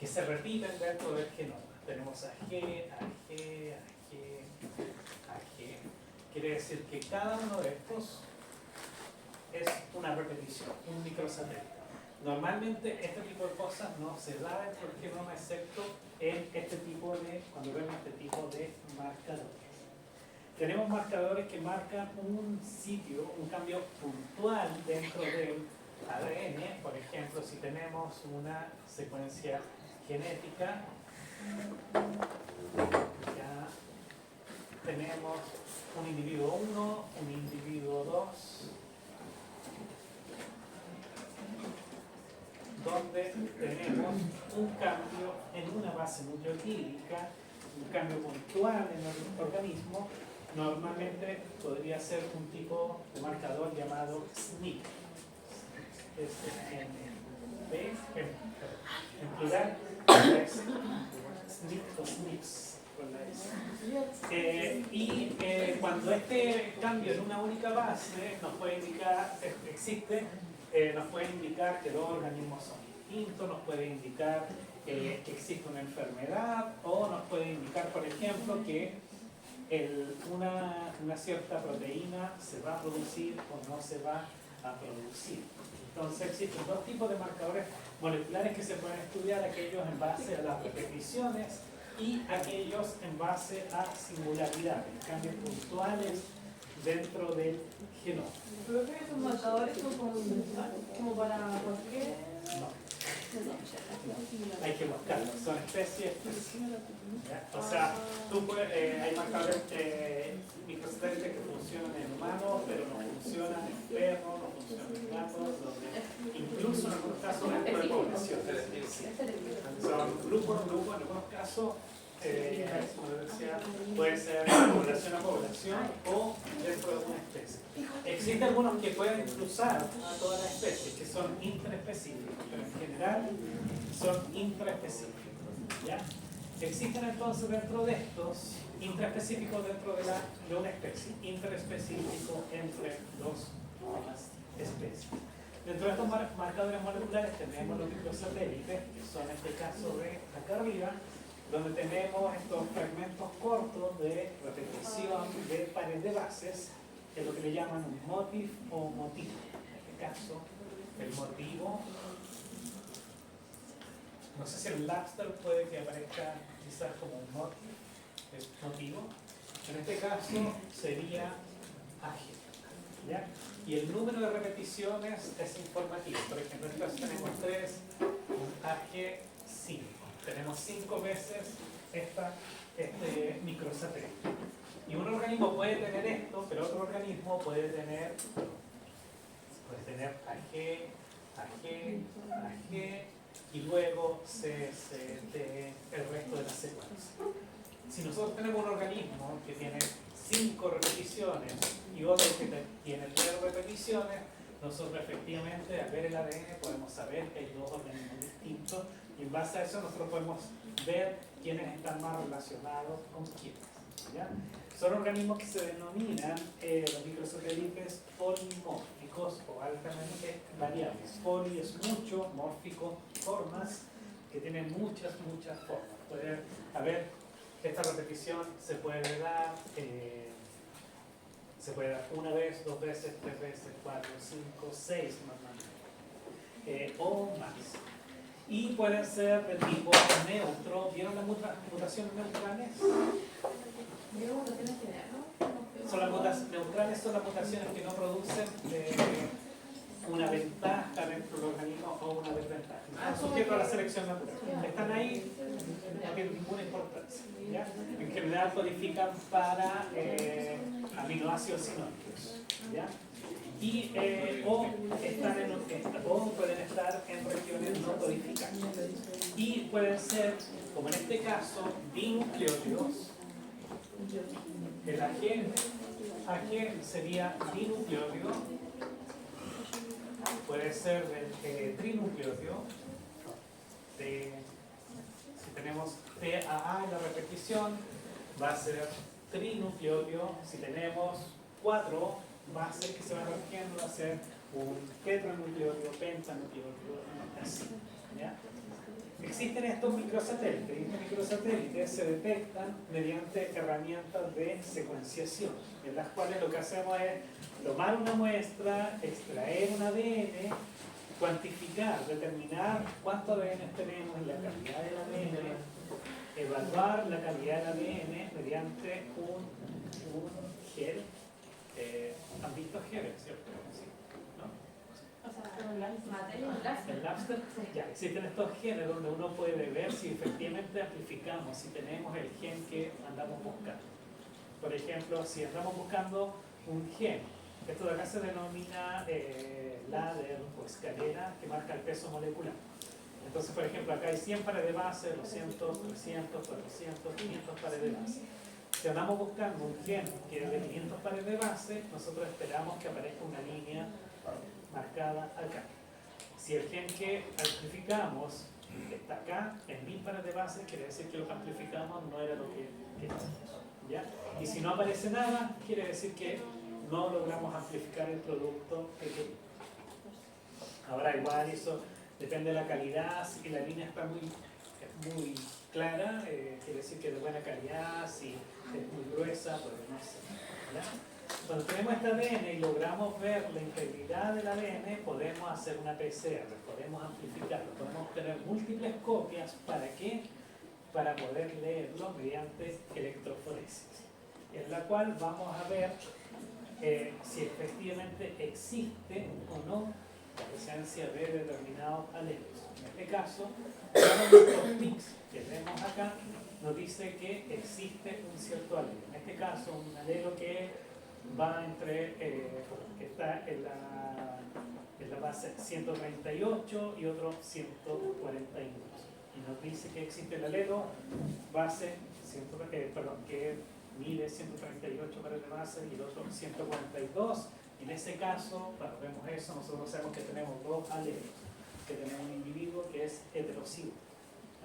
que se repiten dentro del genoma. Tenemos AG, AG, AG, AG. Quiere decir que cada uno de estos es una repetición, un microsatélite. Normalmente este tipo de cosas no se da dentro del genoma, excepto en cuando vemos este tipo de marcadores. Tenemos marcadores que marcan un sitio, un cambio puntual dentro del ADN. Por ejemplo, si tenemos una secuencia genética, ya tenemos un individuo 1, un individuo 2, donde tenemos un cambio en una base nucleotídica, un cambio puntual en el organismo. Normalmente podría ser un tipo de marcador llamado SNP. En plural, SNP o SNPs con la S. Cuando este cambio en una única base nos puede indicar, nos puede indicar que dos organismos son distintos, nos puede indicar que existe una enfermedad, o nos puede indicar, por ejemplo, que una cierta proteína se va a producir o no se va a producir. Entonces existen dos tipos de marcadores moleculares que se pueden estudiar, aquellos en base a las repeticiones y aquellos en base a singularidades, cambios puntuales dentro del genoma. ¿Pero creo que esos marcadores son como para cualquier? No. Hay que buscarlos, son especies. O sea, hay marcadores microsatélites que funcionan en humanos, pero no funcionan en perros, no funcionan en gatos, incluso en algunos casos dentro de población. por grupo, en algunos casos, como les decía, puede ser población a población o dentro de una especie. Existen algunos que pueden cruzar a todas las especies, que son intraespecíficos, pero en general son intraespecíficos. ¿Ya? Existen entonces dentro de estos intraespecíficos dentro de una especie, intraespecífico entre dos especies. Dentro de estos marcadores moleculares tenemos los microsatélites, que son este caso de acá arriba, donde tenemos estos fragmentos cortos de repetición de pares de bases, que es lo que le llaman un motif o motivo. En este caso, el motivo, no sé si el Labster puede que aparezca quizás como un motivo, en este caso sería AG. ¿Ya? Y el número de repeticiones es informativo. Por ejemplo, en este caso tenemos 3, un AG 5. Tenemos 5 veces este microsatélite. Y un organismo puede tener esto, pero otro organismo puede tener AG, y luego C, C, D, el resto de la secuencia. Si nosotros tenemos un organismo que tiene 5 repeticiones y otro que tiene 3 repeticiones, nosotros efectivamente al ver el ADN podemos saber que hay 2 organismos distintos y en base a eso nosotros podemos ver quiénes están más relacionados con quiénes. ¿Ya? Son organismos que se denominan los microsatélites polimórficos o altamente variables. Poli es mucho, mórfico, formas que tienen muchas formas. Puede haber, esta repetición se puede dar una vez, 2 veces, 3 veces, 4, 5, 6 normalmente, o más. Y pueden ser de tipo neutro. ¿Vieron las mutaciones neutrales? Neutrales son las mutaciones que no producen una ventaja dentro del organismo o una desventaja. Están sujetos a la selección natural. Están ahí, no tienen ninguna importancia. ¿Ya? En general codifican para aminoácidos sinónicos. ¿Ya? Y, o pueden estar en regiones no codificantes. Y pueden ser, como en este caso, dinucleótidos. El AG sería dinucleótido, puede ser trinucleótido. Si tenemos TAA en la repetición, va a ser trinucleótido. Si tenemos 4 bases que se van repitiendo, va a ser un tetranucleótido, pentanucleótido, así. ¿Ya? Existen estos microsatélites y estos microsatélites se detectan mediante herramientas de secuenciación, en las cuales lo que hacemos es tomar una muestra, extraer un ADN, cuantificar, determinar cuánto ADN tenemos en la calidad del ADN, evaluar la calidad del ADN mediante un gel. ¿Han visto geles, cierto? ¿Sí? El Labster, ya existen estos genes donde uno puede ver si efectivamente amplificamos, si tenemos el gen que andamos buscando. Por ejemplo, si andamos buscando un gen, esto de acá se denomina ladder o escalera que marca el peso molecular. Entonces, por ejemplo, acá hay 100 pares de base, 200, 300, 400, 500 pares de base. Si andamos buscando un gen que es de 500 pares de base, nosotros esperamos que aparezca una línea marcada acá. Si el gen que amplificamos está acá, en 1000 pares de base, quiere decir que lo que amplificamos no era lo que queríamos. ¿Ya? Y si no aparece nada, quiere decir que no logramos amplificar el producto que queríamos. Ahora igual eso depende de la calidad, si la línea está muy clara, quiere decir que es de buena calidad, si es muy gruesa, pues no sé. ¿Ya? Cuando tenemos este ADN y logramos ver la integridad del ADN, podemos hacer una PCR, podemos amplificarlo, podemos tener múltiples copias. ¿Para qué? Para poder leerlo mediante electroforesis, en la cual vamos a ver si efectivamente existe o no la presencia de determinados alelos. En este caso, uno de los mix que vemos acá nos dice que existe un cierto alelo. En este caso, un alelo que va entre, está en la base 138 y otro 141. y nos dice que existe el alelo base, que mide 138 para la base y el otro 142. En ese caso, cuando vemos eso, nosotros sabemos que tenemos dos alelos, que tenemos un individuo que es heterocigo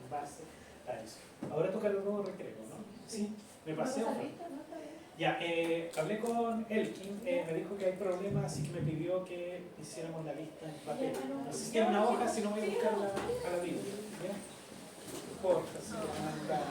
en base a eso. Ahora toca el nuevo recreo, ¿no? Sí, me pasé. ¿No saliste? ¿No está bien? Ya, hablé con Elkin, me dijo que hay problemas, así que me pidió que hiciéramos la lista en papel. No sé si tiene una hoja, si no voy a buscarla a la Biblia. ¿Ya? Porfa, si la van a mandar.